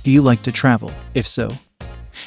Do you like to travel? If so,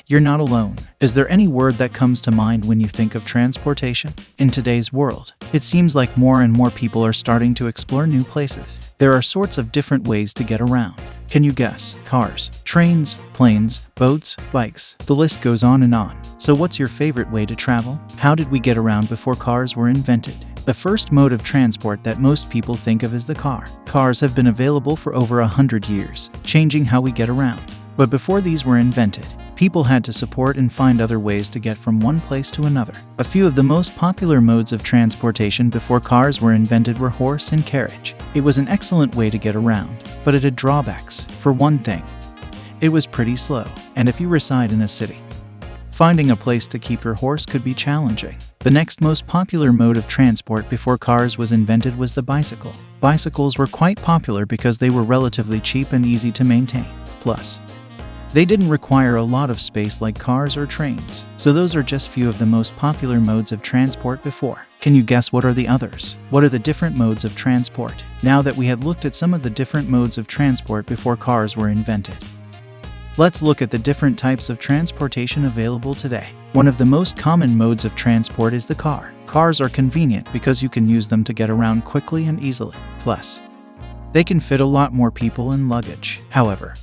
you're not alone. Is there any word that comes to mind when you think of transportation? In today's world, it seems like more and more people are starting to explore new places. There are sorts of different ways to get around. Can you guess? Cars, trains, planes, boats, bikes. The list goes on and on. So what's your favorite way to travel? How did we get around before cars were invented? The first mode of transport that most people think of is the car. Cars have been available for over 100 years, changing how we get around. But before these were invented, people had to support and find other ways to get from one place to another. A few of the most popular modes of transportation before cars were invented were horse and carriage. It was an excellent way to get around, but it had drawbacks. For one thing, it was pretty slow, and if you reside in a city, finding a place to keep your horse could be challenging. The next most popular mode of transport before cars was invented was the bicycle. Bicycles were quite popular because they were relatively cheap and easy to maintain. Plus, they didn't require a lot of space like cars or trains. So those are just few of the most popular modes of transport before. Can you guess what are the others? What are the different modes of transport? Now that we have looked at some of the different modes of transport before cars were invented, let's look at the different types of transportation available today. One of the most common modes of transport is the car. Cars are convenient because you can use them to get around quickly and easily. Plus, they can fit a lot more people and luggage. However,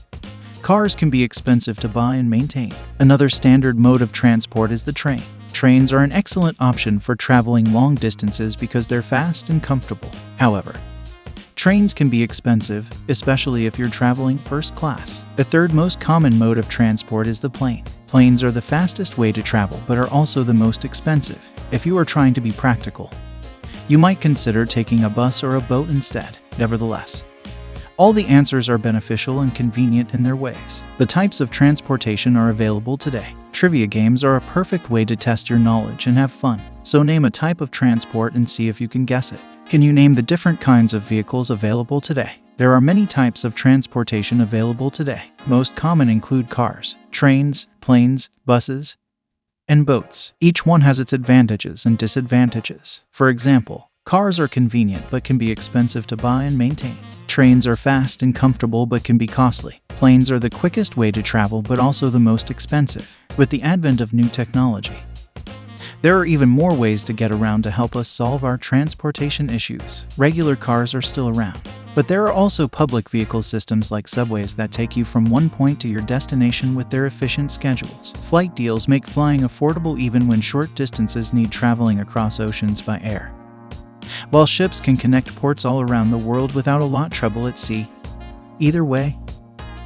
cars can be expensive to buy and maintain. Another standard mode of transport is the train. Trains are an excellent option for traveling long distances because they're fast and comfortable. However, trains can be expensive, especially if you're traveling first class. The third most common mode of transport is the plane. Planes are the fastest way to travel but are also the most expensive. If you are trying to be practical, you might consider taking a bus or a boat instead. Nevertheless, all the answers are beneficial and convenient in their ways. The types of transportation are available today. Trivia games are a perfect way to test your knowledge and have fun. So name a type of transport and see if you can guess it. Can you name the different kinds of vehicles available today? There are many types of transportation available today. Most common include cars, trains, planes, buses, and boats. Each one has its advantages and disadvantages. For example, cars are convenient but can be expensive to buy and maintain. Trains are fast and comfortable but can be costly. Planes are the quickest way to travel but also the most expensive. With the advent of new technology, there are even more ways to get around to help us solve our transportation issues. Regular cars are still around, but there are also public vehicle systems like subways that take you from one point to your destination with their efficient schedules. Flight deals make flying affordable even when short distances need traveling across oceans by air, while ships can connect ports all around the world without a lot of trouble at sea. Either way,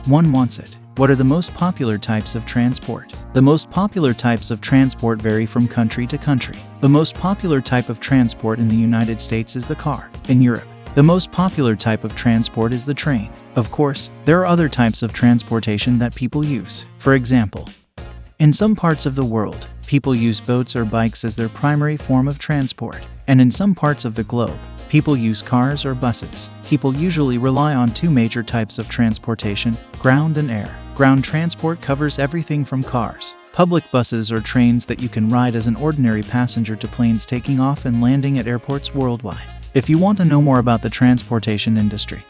one wants it. What are the most popular types of transport? The most popular types of transport vary from country to country. The most popular type of transport in the United States is the car. In Europe, the most popular type of transport is the train. Of course, there are other types of transportation that people use. For example, in some parts of the world, people use boats or bikes as their primary form of transport. And in some parts of the globe, people use cars or buses. People usually rely on two major types of transportation, ground and air. Ground transport covers everything from cars, public buses or trains that you can ride as an ordinary passenger to planes taking off and landing at airports worldwide. If you want to know more about the transportation industry,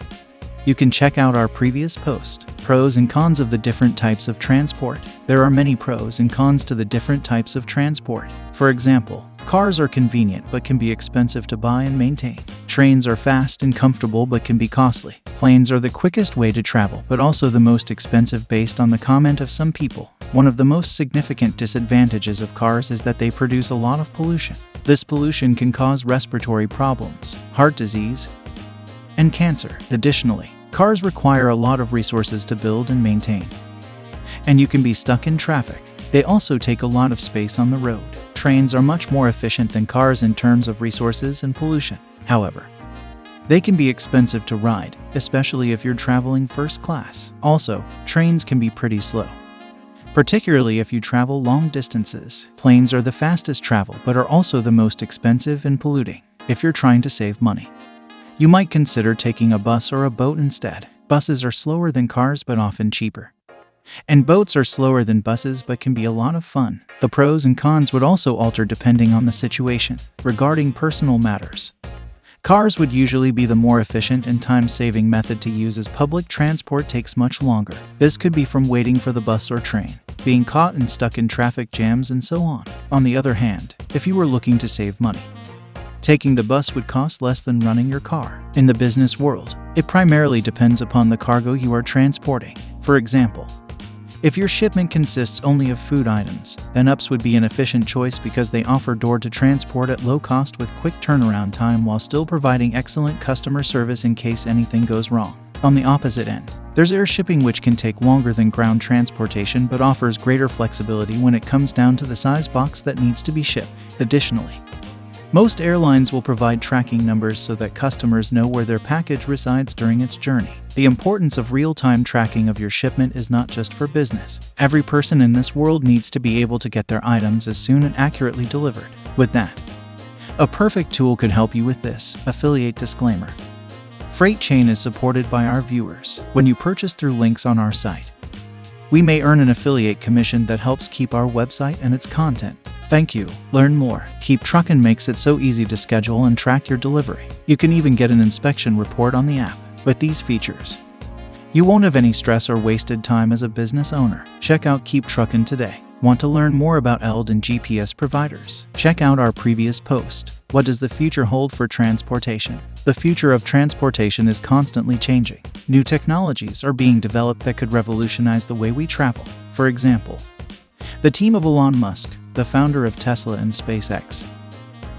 you can check out our previous post, Pros and Cons of the Different Types of Transport. There are many pros and cons to the different types of transport. For example, cars are convenient but can be expensive to buy and maintain. Trains are fast and comfortable but can be costly. Planes are the quickest way to travel but also the most expensive based on the comment of some people. One of the most significant disadvantages of cars is that they produce a lot of pollution. This pollution can cause respiratory problems, heart disease, and cancer. Additionally, cars require a lot of resources to build and maintain, and you can be stuck in traffic. They also take a lot of space on the road. Trains are much more efficient than cars in terms of resources and pollution. However, they can be expensive to ride, especially if you're traveling first class. Also, trains can be pretty slow, particularly if you travel long distances. Planes are the fastest travel but are also the most expensive and polluting. If you're trying to save money, you might consider taking a bus or a boat instead. Buses are slower than cars but often cheaper. And boats are slower than buses but can be a lot of fun. The pros and cons would also alter depending on the situation. Regarding personal matters, Cars would usually be the more efficient and time-saving method to use, as public transport takes much longer. This could be from waiting for the bus or train, being caught and stuck in traffic jams, and so on. On the other hand, if you were looking to save money, taking the bus would cost less than running your car. In the business world, it primarily depends upon the cargo you are transporting. For example, if your shipment consists only of food items, then UPS would be an efficient choice because they offer door-to-transport at low cost with quick turnaround time while still providing excellent customer service in case anything goes wrong. On the opposite end, there's air shipping, which can take longer than ground transportation but offers greater flexibility when it comes down to the size box that needs to be shipped. Additionally, most airlines will provide tracking numbers so that customers know where their package resides during its journey. The importance of real-time tracking of your shipment is not just for business. Every person in this world needs to be able to get their items as soon and accurately delivered. With that, a perfect tool could help you with this. Affiliate disclaimer. Frate Chain is supported by our viewers. When you purchase through links on our site, we may earn an affiliate commission that helps keep our website and its content. Thank you. Learn more. Keep Truckin' makes it so easy to schedule and track your delivery. You can even get an inspection report on the app. With these features, you won't have any stress or wasted time as a business owner. Check out Keep Truckin' today. Want to learn more about ELD and GPS providers? Check out our previous post. What does the future hold for transportation? The future of transportation is constantly changing. New technologies are being developed that could revolutionize the way we travel. For example, the team of Elon Musk, the founder of Tesla and SpaceX,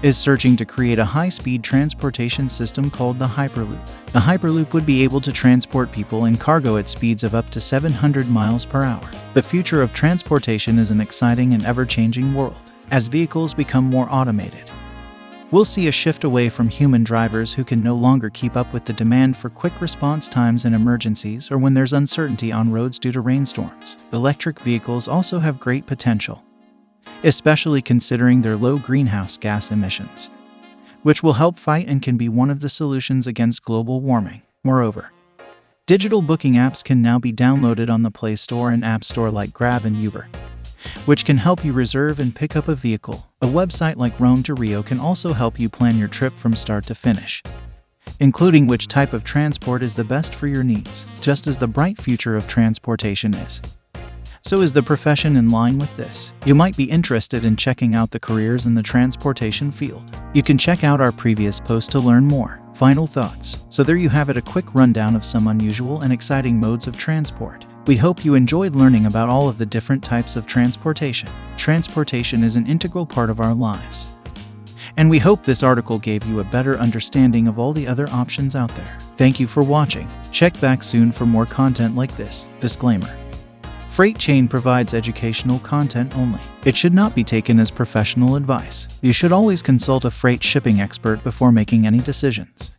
is searching to create a high-speed transportation system called the Hyperloop. The Hyperloop would be able to transport people and cargo at speeds of up to 700 miles per hour. The future of transportation is an exciting and ever-changing world. As vehicles become more automated, we'll see a shift away from human drivers who can no longer keep up with the demand for quick response times in emergencies or when there's uncertainty on roads due to rainstorms. Electric vehicles also have great potential, especially considering their low greenhouse gas emissions, which will help fight and can be one of the solutions against global warming. Moreover, digital booking apps can now be downloaded on the Play Store and App Store like Grab and Uber, which can help you reserve and pick up a vehicle. A website like Rome to Rio can also help you plan your trip from start to finish, including which type of transport is the best for your needs, just as the bright future of transportation is. So is the profession in line with this? You might be interested in checking out the careers in the transportation field. You can check out our previous post to learn more. Final thoughts. So there you have it, a quick rundown of some unusual and exciting modes of transport. We hope you enjoyed learning about all of the different types of transportation. Transportation is an integral part of our lives, and we hope this article gave you a better understanding of all the other options out there. Thank you for watching. Check back soon for more content like this. Disclaimer. Frate Chain provides educational content only. It should not be taken as professional advice. You should always consult a freight shipping expert before making any decisions.